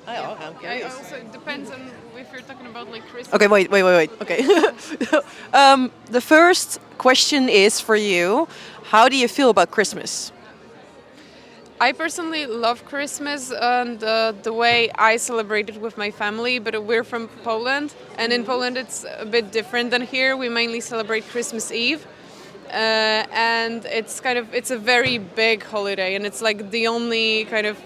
I'm curious. Also, it depends on if you're talking about like Christmas. Okay, wait. Okay. The first question is for you. How do you feel about Christmas? I personally love Christmas and the way I celebrate it with my family, but we're from Poland, and in Poland it's a bit different than here. We mainly celebrate Christmas Eve, and it's a very big holiday, and it's like the only kind of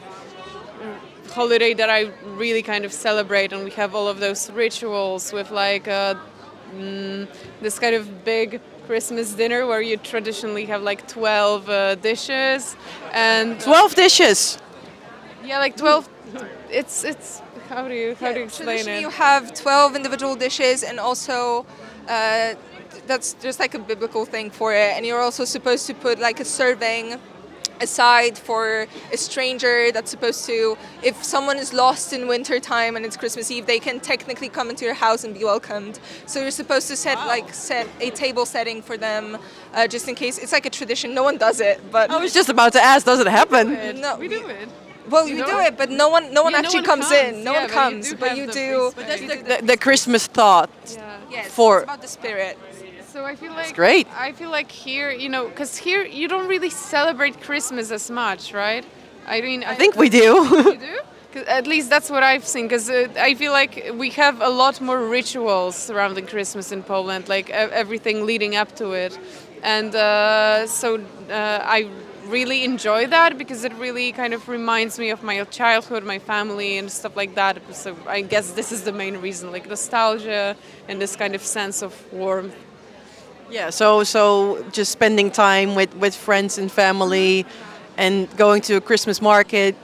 holiday that I really kind of celebrate, and we have all of those rituals with like this kind of big Christmas dinner where you traditionally have like 12 dishes and 12 dishes. yeah, like 12. It's how do you explain Traditionally, it? you have 12 individual dishes, and also that's just like a biblical thing for it. And you're also supposed to put like a serving aside for a stranger that's supposed to, if someone is lost in winter time and it's Christmas Eve, they can technically come into your house and be welcomed. So you're supposed to set a table setting for them, just in case. It's like a tradition. No one does it, but I was just about to ask, does it happen? no, We do it. well, you do it, but no one Yeah, no actually one comes comes. in. No Yeah, one but you comes, do but have you the do. priest. you do The Christmas thought. yes, for- it's about the spirit. So I feel like great. I feel like here, because here you don't really celebrate Christmas as much, right? I mean, I think we do. you do. 'Cause at least that's what I've seen. Because I feel like we have a lot more rituals surrounding Christmas in Poland, like everything leading up to it, and I really enjoy that because it really kind of reminds me of my childhood, my family, and stuff like that. So I guess this is the main reason, like nostalgia and this kind of sense of warmth. Yeah, so just spending time with friends and family and going to a Christmas market,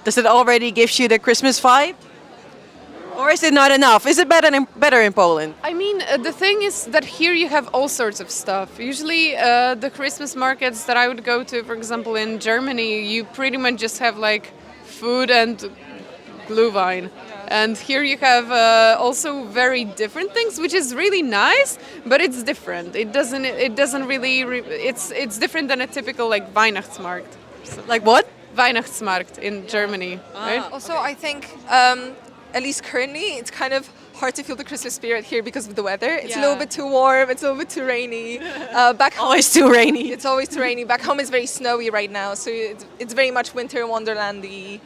does it already give you the Christmas vibe? Or is it not enough? Is it better in Poland? I mean, the thing is that here you have all sorts of stuff. Usually, the Christmas markets that I would go to, for example, in Germany, you pretty much just have like food and Glühwein. And here you have also very different things, which is really nice, but it's different. It doesn't really. It's different than a typical like Weihnachtsmarkt. Like what? Weihnachtsmarkt in Germany, right? Also, I think, at least currently, it's kind of hard to feel the Christmas spirit here because of the weather. It's a little Yeah. bit too warm. It's a little bit too rainy. Back home, Always too rainy. it's always too rainy. Back home, it's very snowy right now, so it's very much winter wonderlandy.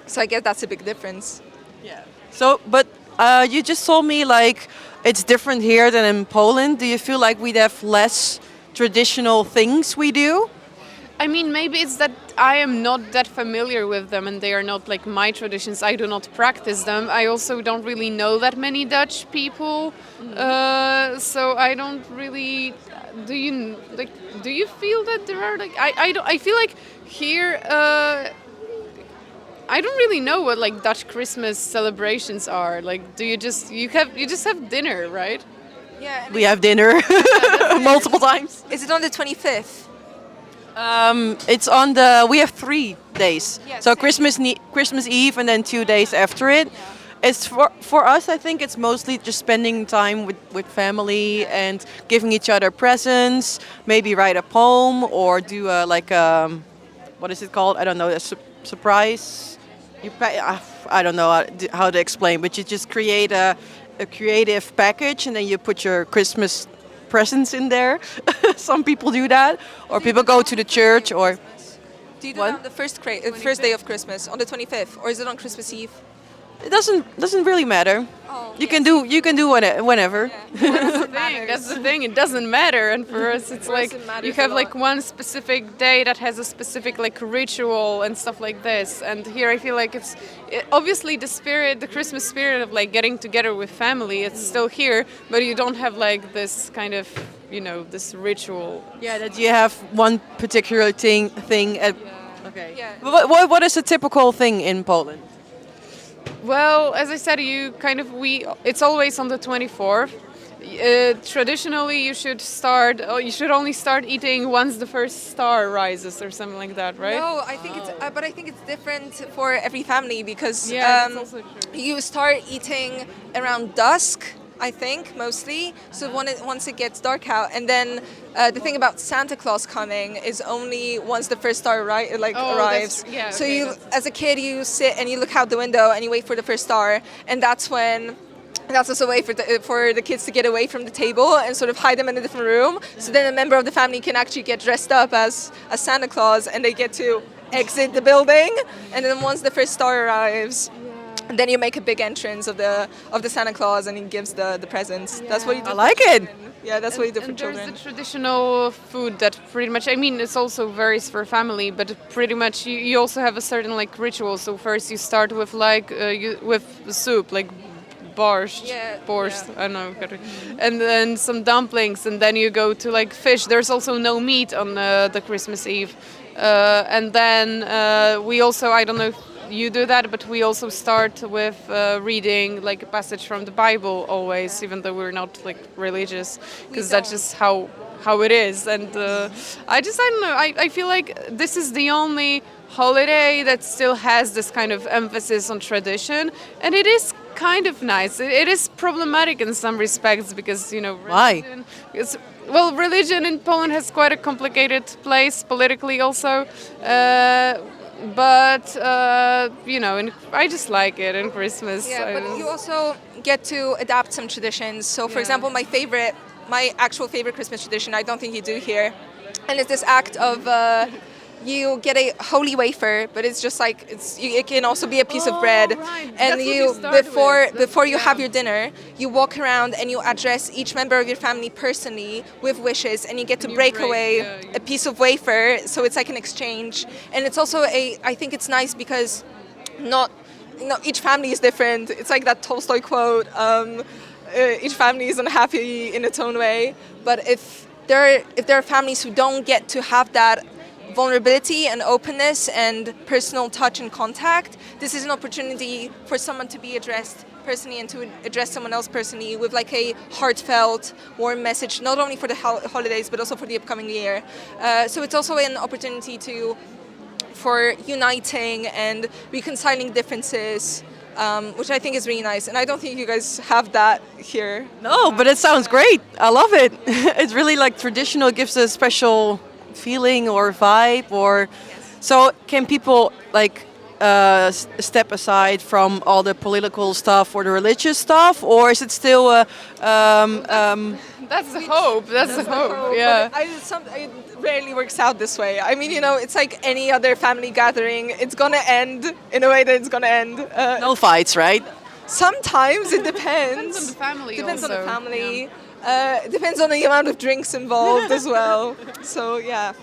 So I guess that's a big difference. Yeah. So, but you just told me like it's different here than in Poland. Do you feel like we'd have less traditional things we do? I mean, maybe it's that I am not that familiar with them and they are not like my traditions. I do not practice them. I also don't really know that many Dutch people. So I don't really. Do you feel that there are like. I feel like here. I don't really know what like Dutch Christmas celebrations are. Like, you just have dinner, right? Yeah. We have dinner multiple times. Is it on the 25th? It's on we have 3 days. Yeah, So same. Christmas Eve and then 2 days after it. It's for us. I think it's mostly just spending time with family and giving each other presents. Maybe write a poem or do what is it called? I don't know. Surprise. I don't know how to explain, but you just create a creative package and then you put your Christmas presents in there. Some people do that, or people go to the church, or Do you do What? it on the first day of Christmas, on the 25th, or is it on Christmas Eve? it doesn't really matter. Oh, You can do whenever. That's the thing. It doesn't matter, and for us, it's For us like it matters you a have lot. like one specific day that has a specific like ritual and stuff like this. And here, I feel like obviously the Christmas spirit of like getting together with family. It's still here, but you don't have like this kind of this ritual. Yeah, that you have one particular thing at. Okay. Yeah. What is a typical thing in Poland? Well, as I said, it's always on the 24th. Traditionally, you should only start eating once the first star rises or something like that, right? No, I think but I think it's different for every family because Yeah, that's also true. you start eating around dusk, I think, mostly. So once it gets dark out, and then the thing about Santa Claus coming is only once the first star arrives. Yeah. So Okay, you, as a kid, you sit and you look out the window and you wait for the first star, and that's also a way for the kids to get away from the table and sort of hide them in a different room. So then a member of the family can actually get dressed up as Santa Claus, and they get to exit the building. And then once the first star arrives, and then you make a big entrance of the Santa Claus, and he gives the presents. That's what you do. I like it. Yeah, that's what you do for And children. there's the traditional food that pretty much, I mean, it's also varies for family, but pretty much you also have a certain like ritual. So first you start with like with soup, like borscht, borscht, I don't know, and then some dumplings, and then you go to like fish. There's also no meat on the Christmas Eve, and then we also, I don't know if you do that, but we also start with reading like a passage from the Bible always, even though we're not like religious, because that's just how it is. And I don't know, I feel like this is the only holiday that still has this kind of emphasis on tradition, and it is kind of nice. It is problematic in some respects because, you know, religion, religion in Poland has quite a complicated place politically also. But you know, I just like it in Christmas. Yeah, but you also get to adapt some traditions. So, for example, my actual favorite Christmas tradition, I don't think you do here, and it's this act of you get a holy wafer, but it's just like it can also be a piece of bread, right. and That's before you have your dinner, you walk around and you address each member of your family personally with wishes, and you get to break away a piece of wafer, so it's like an exchange. And it's also I think it's nice because each family is different. It's like that Tolstoy quote, each family is unhappy in its own way, but if there are families who don't get to have that vulnerability and openness and personal touch and contact, this is an opportunity for someone to be addressed personally and to address someone else personally with like a heartfelt, warm message, not only for the holidays but also for the upcoming year. So it's also an opportunity for uniting and reconciling differences, which I think is really nice. And I don't think you guys have that here. No, but it sounds great. I love it. It's really like traditional, gives a special feeling or vibe, or so can people like step aside from all the political stuff or the religious stuff, or is it still that's the hope. That's the hope. Yeah. It rarely works out this way. I mean, you know, it's like any other family gathering. It's gonna end in a way that it's gonna end. no fights, right? Sometimes it depends. Depends on the family. Depends also. on the family. It depends on the amount of drinks involved as well. So yeah.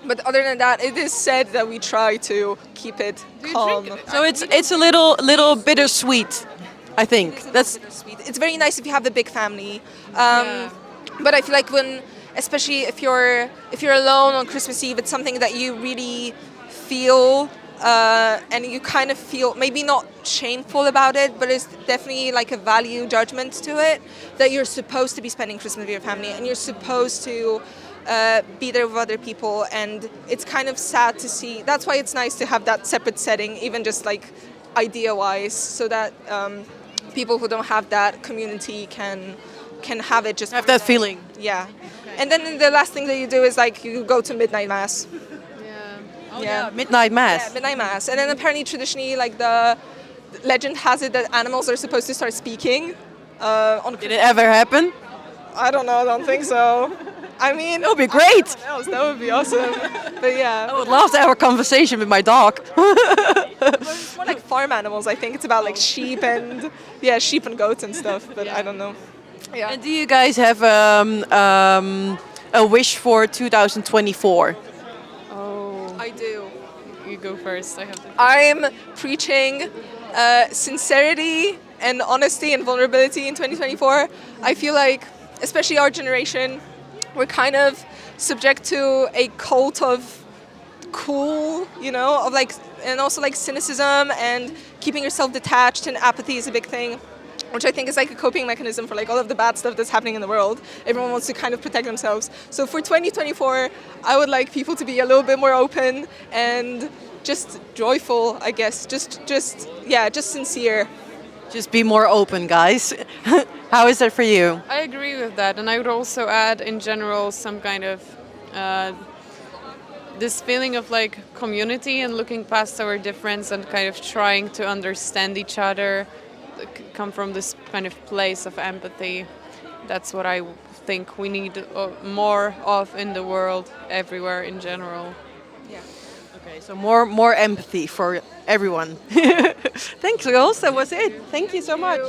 But other than that, it is said that we try to keep it calm. So it's a little bittersweet, I think. That's bittersweet. It's very nice if you have a big family. But I feel like especially if you're alone on Christmas Eve, it's something that you really feel. And you kind of feel maybe not shameful about it, but it's definitely like a value judgment to it, that you're supposed to be spending Christmas with your family and you're supposed to be there with other people. And it's kind of sad to see. That's why it's nice to have that separate setting, even just like idea-wise, so that people who don't have that community can have it just have that feeling. Yeah. And then the last thing that you do is like you go to midnight mass. Midnight mass. Yeah, midnight mass. And then apparently traditionally, like the legend has it that animals are supposed to start speaking. Did it ever happen? I don't know. I don't think so. I mean, That would be great. That would be awesome. But yeah, I would love to have a conversation with my dog. it's more like farm animals. I think it's about like sheep and goats and stuff. But I don't know. Yeah. And do you guys have a wish for 2024? I do. You go first. I have to. I'm preaching sincerity and honesty and vulnerability in 2024. I feel like, especially our generation, we're kind of subject to a cult of cool, you know, of like, and also like cynicism and keeping yourself detached, and apathy is a big thing, which I think is like a coping mechanism for like all of the bad stuff that's happening in the world. Everyone wants to kind of protect themselves. So for 2024, I would like people to be a little bit more open and just joyful, I guess. Just sincere. Just be more open, guys. How is that for you? I agree with that, and I would also add, in general, some kind of this feeling of like community and looking past our difference and kind of trying to understand each other, come from this kind of place of empathy. That's what I think we need more of in the world, everywhere in general. Okay, so more empathy for everyone. Thanks, girls. That was it. Thank you so much.